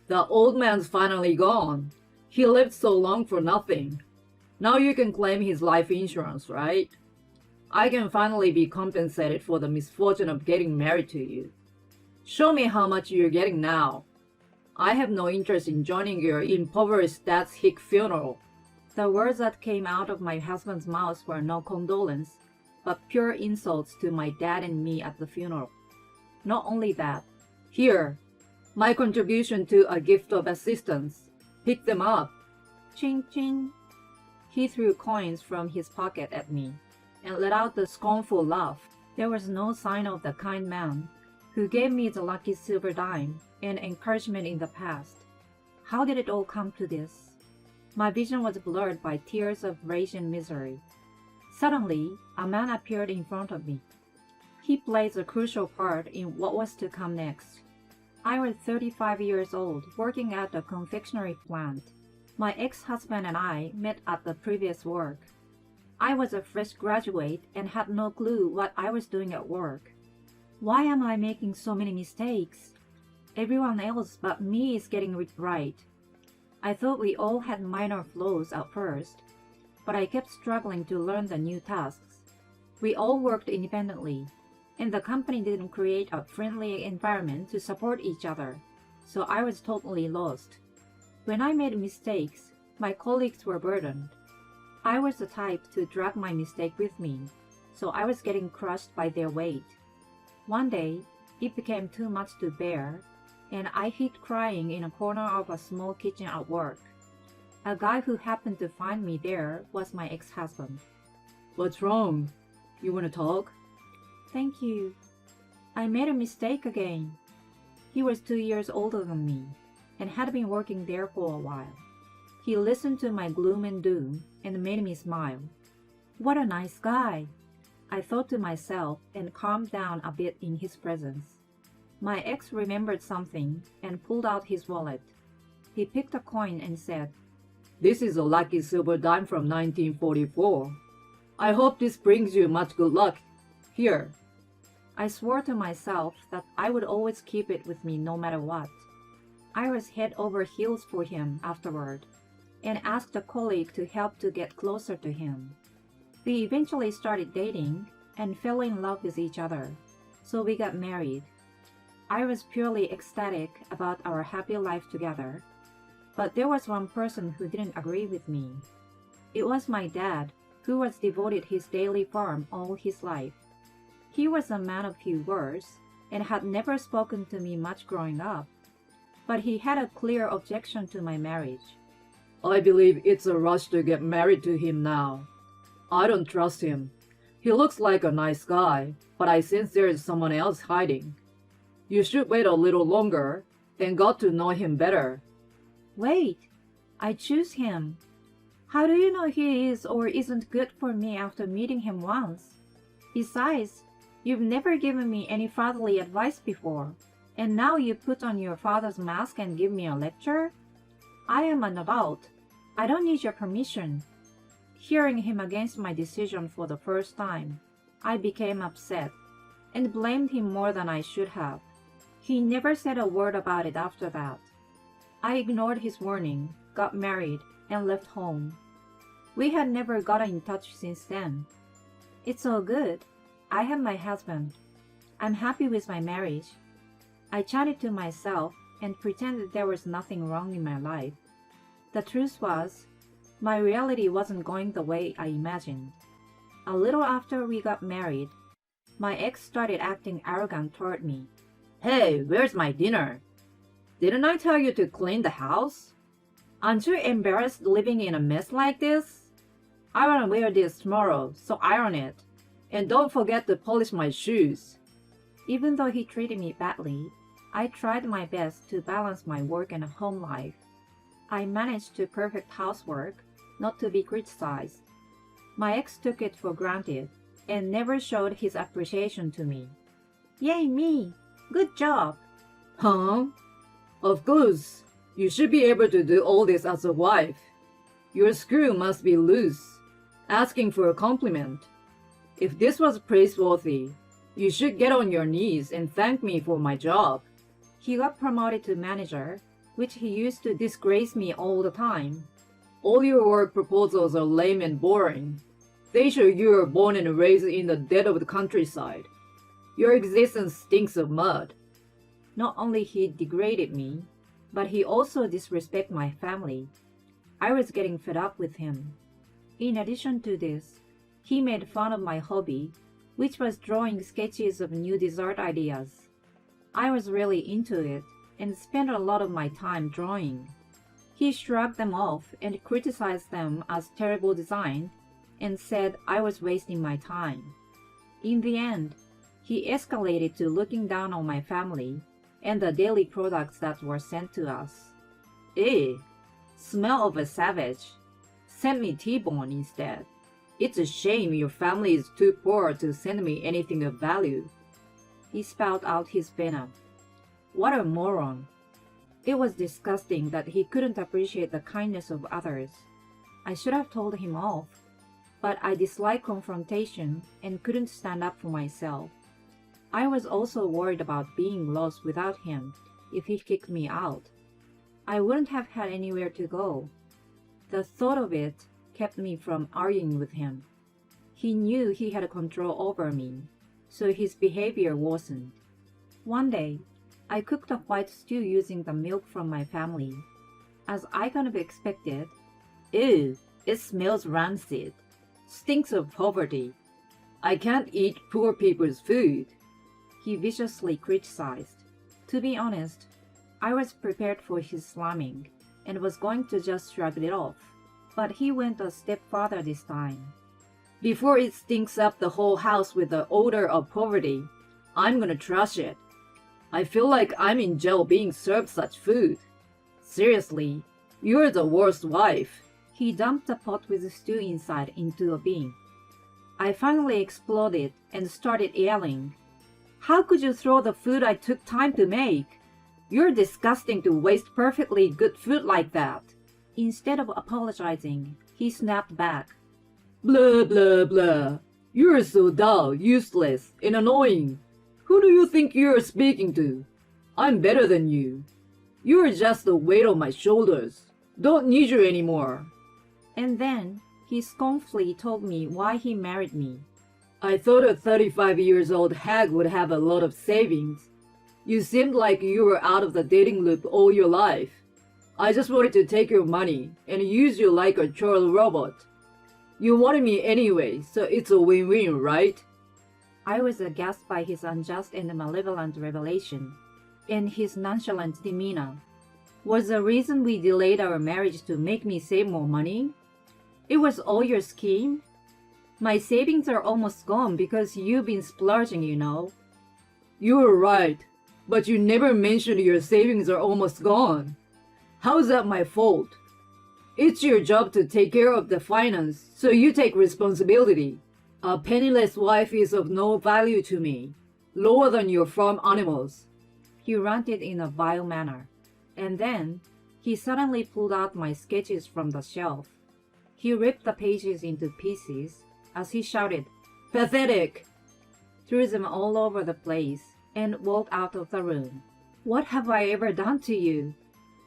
The old man's finally gone. He lived so long for nothing. Now you can claim his life insurance, right? I can finally be compensated for the misfortune of getting married to you. Show me how much you're getting now. I have no interest in joining your impoverished dad's hick funeral. The words that came out of my husband's mouth were no condolence, but pure insults to my dad and me at the funeral. Not only that, here, my contribution to a gift of assistance. Pick them up. Ching ching. He threw coins from his pocket at me and let out the scornful laugh. There was no sign of the kind man who gave me the lucky silver dime and encouragement in the past. How did it all come to this? My vision was blurred by tears of rage and misery. Suddenly, a man appeared in front of me. He plays a crucial part in what was to come next. I was 35 years old, working at a confectionery plant. My ex-husband and I met at the previous work. I was a fresh graduate and had no clue what I was doing at work. Why am I making so many mistakes? Everyone else but me is getting it right. I thought we all had minor flaws at first, but I kept struggling to learn the new tasks. We all worked independently, and the company didn't create a friendly environment to support each other, so I was totally lost. When I made mistakes, my colleagues were burdened. I was the type to drag my mistake with me, so I was getting crushed by their weight. One day, it became too much to bear, and I hid crying in a corner of a small kitchen at work. A guy who happened to find me there was my ex-husband. What's wrong? You want to talk? Thank you. I made a mistake again. He was 2 years older than me and had been working there for a while. He listened to my gloom and doom and made me smile. What a nice guy, I thought to myself and calmed down a bit in his presence. My ex remembered something and pulled out his wallet. He picked a coin and said, "This is a lucky silver dime from 1944. I hope this brings you much good luck. Here." I swore to myself that I would always keep it with me no matter what. I was head over heels for him afterward and asked a colleague to help to get closer to him. We eventually started dating and fell in love with each other, so we got married. I was purely ecstatic about our happy life together, but there was one person who didn't agree with me. It was my dad, who was devoted his daily farm all his life. He was a man of few words and had never spoken to me much growing up, but he had a clear objection to my marriage. "I believe it's a rush to get married to him now. I don't trust him. He looks like a nice guy, but I sense there is someone else hiding. You should wait a little longer and got to know him better." Wait, I choose him. How do you know he is or isn't good for me after meeting him once? Besides, you've never given me any fatherly advice before, and now you put on your father's mask and give me a lecture? I am an adult. I don't need your permission. Hearing him against my decision for the first time, I became upset and blamed him more than I should have. He never said a word about it after that. I ignored his warning, got married, and left home. We had never gotten in touch since then. It's all good. I have my husband. I'm happy with my marriage. I chatted to myself and pretended there was nothing wrong in my life. The truth was, my reality wasn't going the way I imagined. A little after we got married, my ex started acting arrogant toward me. "Hey, where's my dinner? Didn't I tell you to clean the house? Aren't you embarrassed living in a mess like this? I want to wear this tomorrow, so iron it. And don't forget to polish my shoes." Even though he treated me badly, I tried my best to balance my work and home life. I managed to perfect housework, not to be criticized. My ex took it for granted and never showed his appreciation to me. "Yay me! Good job!" Huh? Of course, you should be able to do all this as a wife. Your screw must be loose, asking for a compliment. If this was praiseworthy, you should get on your knees and thank me for my job. He got promoted to manager, which he used to disgrace me all the time. All your work proposals are lame and boring. They show you were born and raised in the dead of the countryside. Your existence stinks of mud. Not only he degraded me, but he also disrespected my family. I was getting fed up with him. In addition to this, he made fun of my hobby, which was drawing sketches of new dessert ideas. I was really into it and spent a lot of my time drawing. He shrugged them off and criticized them as terrible design and said I was wasting my time. In the end, he escalated to looking down on my family and the daily products that were sent to us. Ew, smell of a savage. Send me T-bone instead. It's a shame your family is too poor to send me anything of value. He spat out his venom. What a moron. It was disgusting that he couldn't appreciate the kindness of others. I should have told him off, but I dislike confrontation and couldn't stand up for myself. I was also worried about being lost without him if he kicked me out. I wouldn't have had anywhere to go. The thought of it kept me from arguing with him. He knew he had control over me, so his behavior worsened. One day, I cooked a white stew using the milk from my family. As I kind of expected, ew, it smells rancid. Stinks of poverty. I can't eat poor people's food. He viciously criticized. To be honest, I was prepared for his slamming and was going to just shrug it off. But he went a step farther this time. Before it stinks up the whole house with the odor of poverty, I'm gonna trash it. I feel like I'm in jail being served such food. Seriously, you're the worst wife. He dumped the pot with the stew inside into a bin. I finally exploded and started yelling. How could you throw the food I took time to make? You're disgusting to waste perfectly good food like that. Instead of apologizing, he snapped back. Blah, blah, blah. You're so dull, useless, and annoying. Who do you think you're speaking to? I'm better than you. You're just the weight on my shoulders. Don't need you anymore. And then he scornfully told me why he married me. I thought a 35-year-old hag would have a lot of savings. You seemed like you were out of the dating loop all your life. I just wanted to take your money and use you like a child robot. You wanted me anyway, so it's a win-win, right? I was aghast by his unjust and malevolent revelation, and his nonchalant demeanor. Was the reason we delayed our marriage to make me save more money? It was all your scheme? My savings are almost gone because you've been splurging, you know. You were right, but you never mentioned your savings are almost gone. How's that my fault? It's your job to take care of the finance, so you take responsibility. A penniless wife is of no value to me, lower than your farm animals. He ranted in a vile manner, and then he suddenly pulled out my sketches from the shelf. He ripped the pages into pieces as he shouted, "Pathetic!" threw them all over the place, and walked out of the room. What have I ever done to you?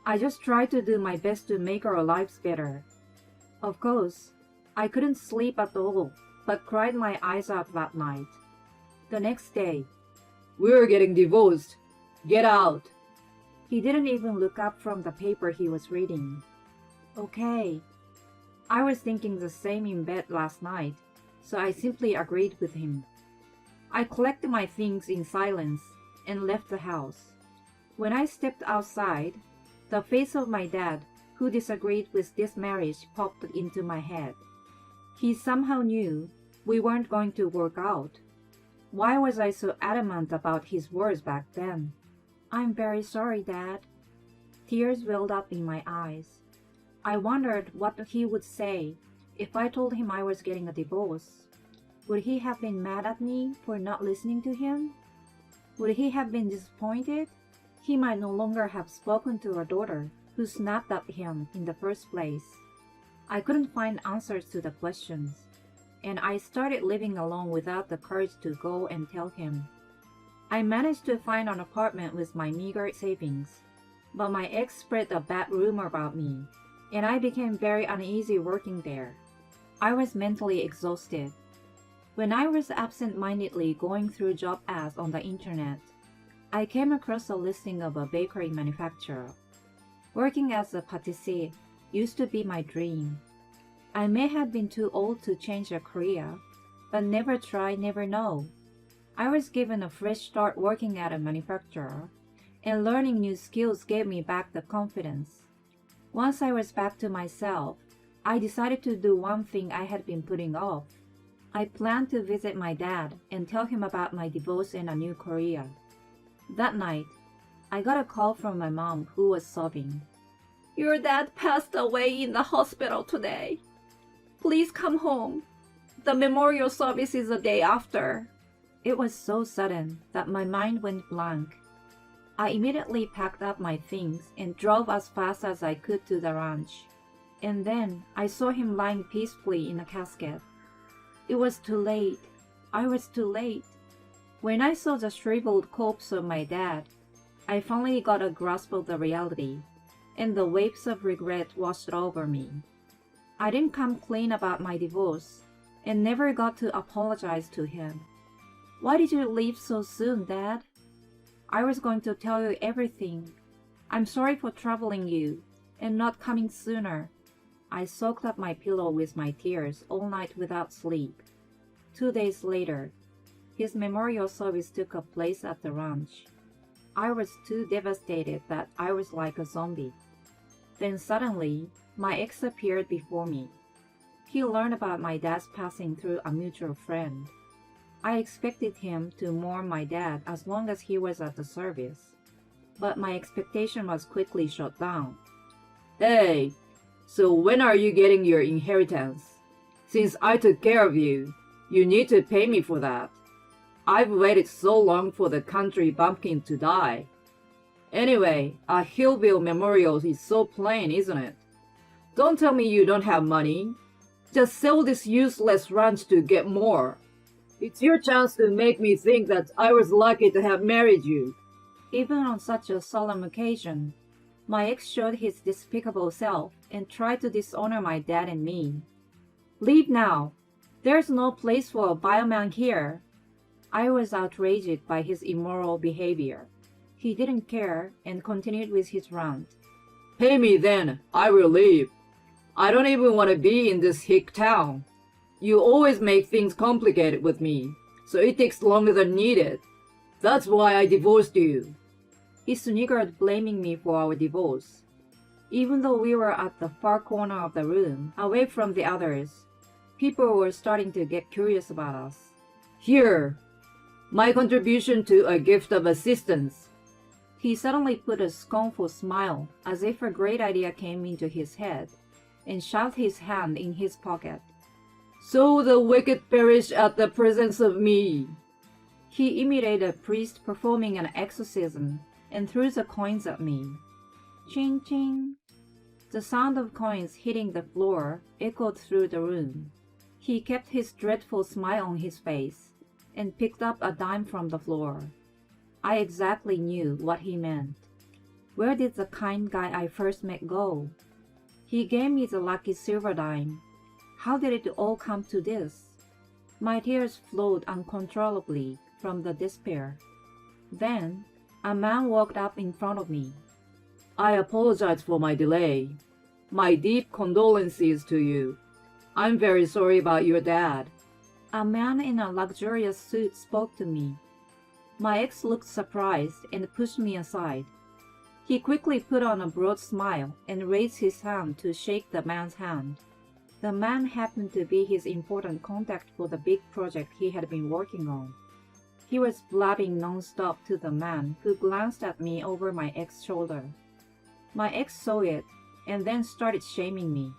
I just tried to do my best to make our lives better. Of course, I couldn't sleep at all, but cried my eyes out that night. The next day, "We're getting divorced. Get out." He didn't even look up from the paper he was reading. Okay. I was thinking the same in bed last night, so I simply agreed with him. I collected my things in silence and left the house. When I stepped outside, the face of my dad, who disagreed with this marriage, popped into my head. He somehow knew we weren't going to work out. Why was I so adamant about his words back then? I'm very sorry, Dad. Tears welled up in my eyes. I wondered what he would say if I told him I was getting a divorce. Would he have been mad at me for not listening to him? Would he have been disappointed? He might no longer have spoken to our daughter, who snapped at him in the first place. I couldn't find answers to the questions, and I started living alone without the courage to go and tell him. I managed to find an apartment with my meager savings. but my ex spread a bad rumor about me, and I became very uneasy working there. I was mentally exhausted. When I was absent-mindedly going through job ads on the internet, I came across a listing of a bakery manufacturer. Working as a pâtissier used to be my dream. I may have been too old to change a career, but never try, never know. I was given a fresh start working at a manufacturer, and learning new skills gave me back the confidence. Once I was back to myself, I decided to do one thing I had been putting off. I planned to visit my dad and tell him about my divorce and a new career. That night, I got a call from my mom, who was sobbing. "Your dad passed away in the hospital today. Please come home. The memorial service is the day after." It was so sudden that my mind went blank. I immediately packed up my things and drove as fast as I could to the ranch. And then I saw him lying peacefully in a casket. It was too late. I was too late. When I saw the shriveled corpse of my dad, I finally got a grasp of the reality, and the waves of regret washed over me. I didn't come clean about my divorce, and never got to apologize to him. "Why did you leave so soon, Dad?" "I was going to tell you everything. I'm sorry for troubling you, and not coming sooner." I soaked up my pillow with my tears all night without sleep. 2 days later, his memorial service took place at the ranch. I was too devastated that I was like a zombie. Then suddenly, my ex appeared before me. He learned about my dad's passing through a mutual friend. I expected him to mourn my dad as long as he was at the service, but my expectation was quickly shut down. Hey, so when are you getting your inheritance? Since I took care of you, you need to pay me for that. I've waited so long for the country bumpkin to die. Anyway, a hillbilly memorial is so plain, isn't it? Don't tell me you don't have money. Just sell this useless ranch to get more. It's your chance to make me think that I was lucky to have married you. Even on such a solemn occasion, my ex showed his despicable self and tried to dishonor my dad and me. "Leave now. There's no place for a bioman here." I was outraged by his immoral behavior. He didn't care and continued with his rant. Pay me then, I will leave. I don't even want to be in this hick town. You always make things complicated with me, so it takes longer than needed. That's why I divorced you. He sniggered, blaming me for our divorce. Even though we were at the far corner of the room, away from the others, people were starting to get curious about us. Here, my contribution to a gift of assistance. He suddenly put a scornful smile, as if a great idea came into his head, and shoved his hand in his pocket. So the wicked perish at the presence of me. He imitated a priest performing an exorcism and threw the coins at me. Ching ching. The sound of coins hitting the floor echoed through the room. He kept his dreadful smile on his face and picked up a dime from the floor. I exactly knew what he meant. Where did the kind guy I first met go? He gave me the lucky silver dime. How did it all come to this? My tears flowed uncontrollably from the despair. Then, a man walked up in front of me. I apologize for my delay. My deep condolences to you. I'm very sorry about your dad. A man in a luxurious suit spoke to me. My ex looked surprised and pushed me aside. He quickly put on a broad smile and raised his hand to shake the man's hand. The man happened to be his important contact for the big project he had been working on. He was blabbing non-stop to the man, who glanced at me over my ex's shoulder. My ex saw it and then started shaming me.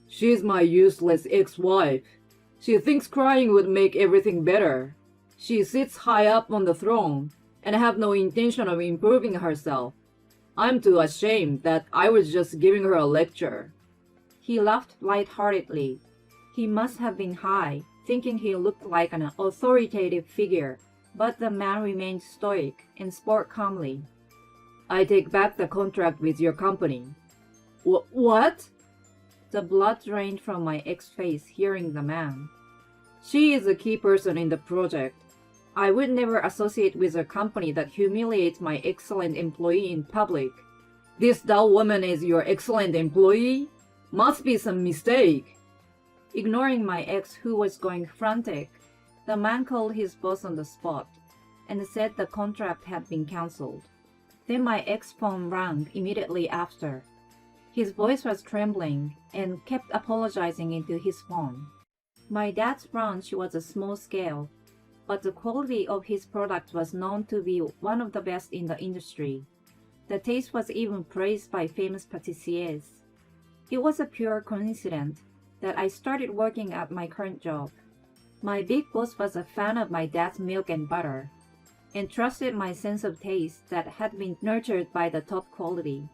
She's my useless ex-wife. She thinks crying would make everything better. She sits high up on the throne and have no intention of improving herself. I'm too ashamed that I was just giving her a lecture. He laughed lightheartedly. He must have been high, thinking he looked like an authoritative figure, but the man remained stoic and spoke calmly. I take back the contract with your company. What? The blood drained from my ex's face hearing the man. She is a key person in the project. I would never associate with a company that humiliates my excellent employee in public. This dull woman is your excellent employee? Must be some mistake. Ignoring my ex, who was going frantic, the man called his boss on the spot and said the contract had been cancelled. Then my ex's phone rang immediately after. His voice was trembling and kept apologizing into his phone. My dad's ranch was a small scale, but the quality of his product was known to be one of the best in the industry. The taste was even praised by famous pâtissiers. It was a pure coincidence that I started working at my current job. My big boss was a fan of my dad's milk and butter, and trusted my sense of taste that had been nurtured by the top quality.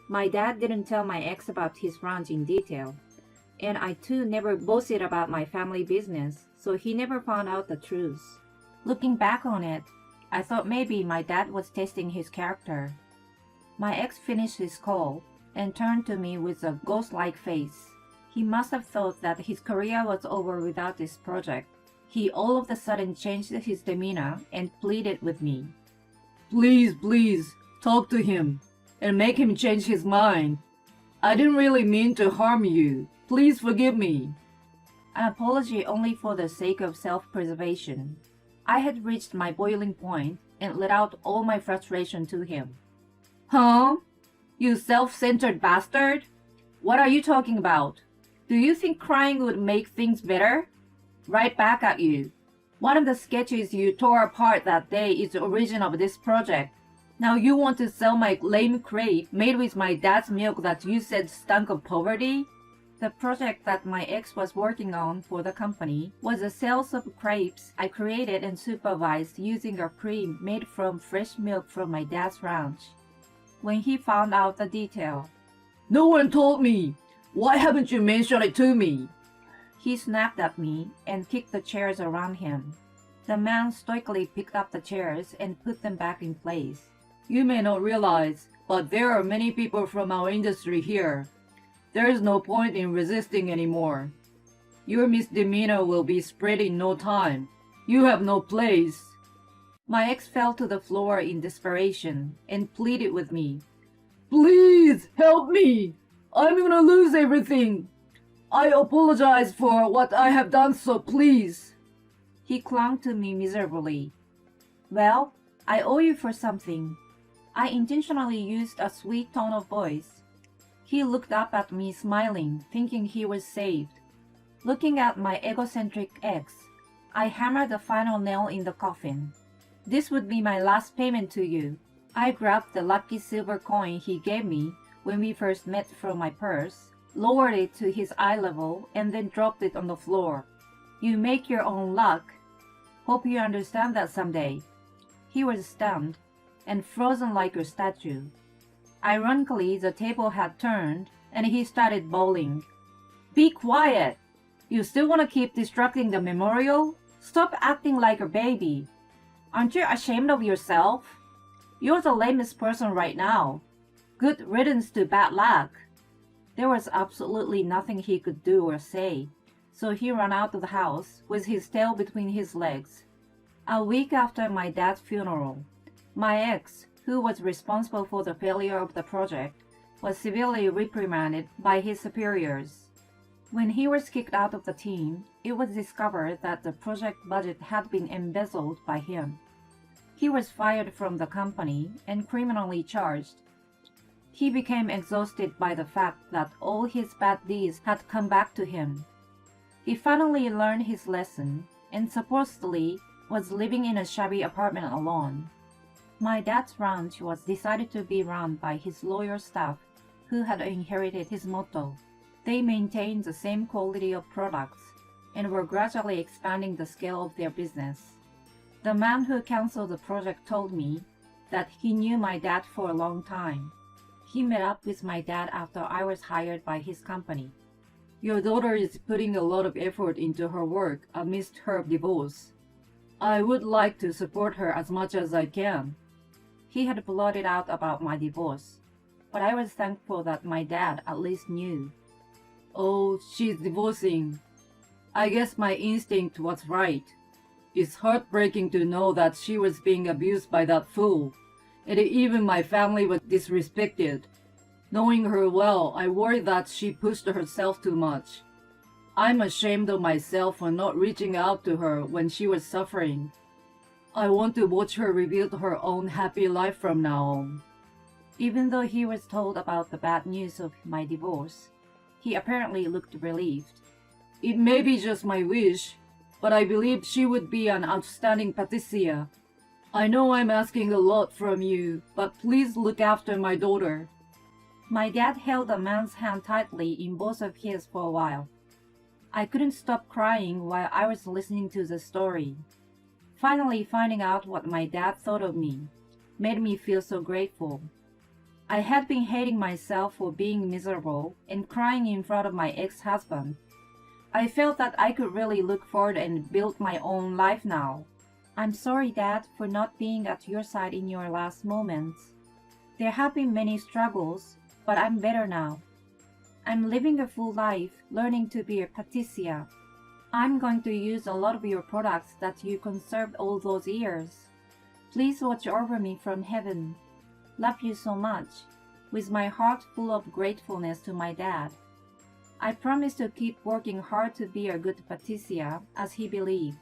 My dad didn't tell my ex about his ranch in detail, and I too never boasted about my family business, so he never found out the truth. Looking back on it, I thought maybe my dad was testing his character. My ex finished his call and turned to me with a ghost-like face. He must have thought that his career was over without this project. He all of a sudden changed his demeanor and pleaded with me. Please, talk to him and make him change his mind. I didn't really mean to harm you. Please forgive me. An apology only for the sake of self-preservation. I had reached my boiling point and let out all my frustration to him. Huh? You self-centered bastard? What are you talking about? Do you think crying would make things better? Right back at you. One of the sketches you tore apart that day is the origin of this project. Now you want to sell my lame crepe made with my dad's milk that you said stunk of poverty? The project that my ex was working on for the company was the sales of crepes I created and supervised using a cream made from fresh milk from my dad's ranch. When he found out the detail, No one told me. Why haven't you mentioned it to me? He snapped at me and kicked the chairs around him. The man stoically picked up the chairs and put them back in place. You may not realize, but there are many people from our industry here. There is no point in resisting anymore. Your misdemeanor will be spread in no time. You have no place. My ex fell to the floor in desperation and pleaded with me. Please help me. I'm gonna lose everything. I apologize for what I have done, so please. He clung to me miserably. Well, I owe you for something. I intentionally used a sweet tone of voice. He looked up at me smiling, thinking he was saved. Looking at my egocentric ex, I hammered the final nail in the coffin. This would be my last payment to you. I grabbed the lucky silver coin he gave me when we first met from my purse, lowered it to his eye level, and then dropped it on the floor. You make your own luck. Hope you understand that someday. He was stunned and frozen like a statue. Ironically, the table had turned, and he started bawling. Be quiet! You still want to keep distracting the memorial? Stop acting like a baby. Aren't you ashamed of yourself? You're the lamest person right now. Good riddance to bad luck. There was absolutely nothing he could do or say, so he ran out of the house with his tail between his legs. A week after my dad's funeral, my ex, who was responsible for the failure of the project, was severely reprimanded by his superiors. When he was kicked out of the team, it was discovered that the project budget had been embezzled by him. He was fired from the company and criminally charged. He became exhausted by the fact that all his bad deeds had come back to him. He finally learned his lesson and supposedly was living in a shabby apartment alone. My dad's ranch was decided to be run by his loyal staff who had inherited his motto. They maintained the same quality of products and were gradually expanding the scale of their business. The man who canceled the project told me that he knew my dad for a long time. He met up with my dad after I was hired by his company. Your daughter is putting a lot of effort into her work amidst her divorce. I would like to support her as much as I can. He had blurted out about my divorce, but I was thankful that my dad at least knew. Oh, she's divorcing. I guess my instinct was right. It's heartbreaking to know that she was being abused by that fool, and even my family was disrespected. Knowing her well, I worry that she pushed herself too much. I'm ashamed of myself for not reaching out to her when she was suffering. I want to watch her rebuild her own happy life from now on. Even though he was told about the bad news of my divorce, he apparently looked relieved. It may be just my wish, but I believe she would be an outstanding patissier. I know I'm asking a lot from you, but please look after my daughter. My dad held the man's hand tightly in both of his for a while. I couldn't stop crying while I was listening to the story. Finally finding out what my dad thought of me made me feel so grateful. I had been hating myself for being miserable and crying in front of my ex-husband. I felt that I could really look forward and build my own life now. I'm sorry, Dad, for not being at your side in your last moments. There have been many struggles, but I'm better now. I'm living a full life, learning to be a patissier. I'm going to use a lot of your products that you conserved all those years. Please watch over me from heaven. Love you so much. With my heart full of gratefulness to my dad. I promise to keep working hard to be a good patissier, as he believed.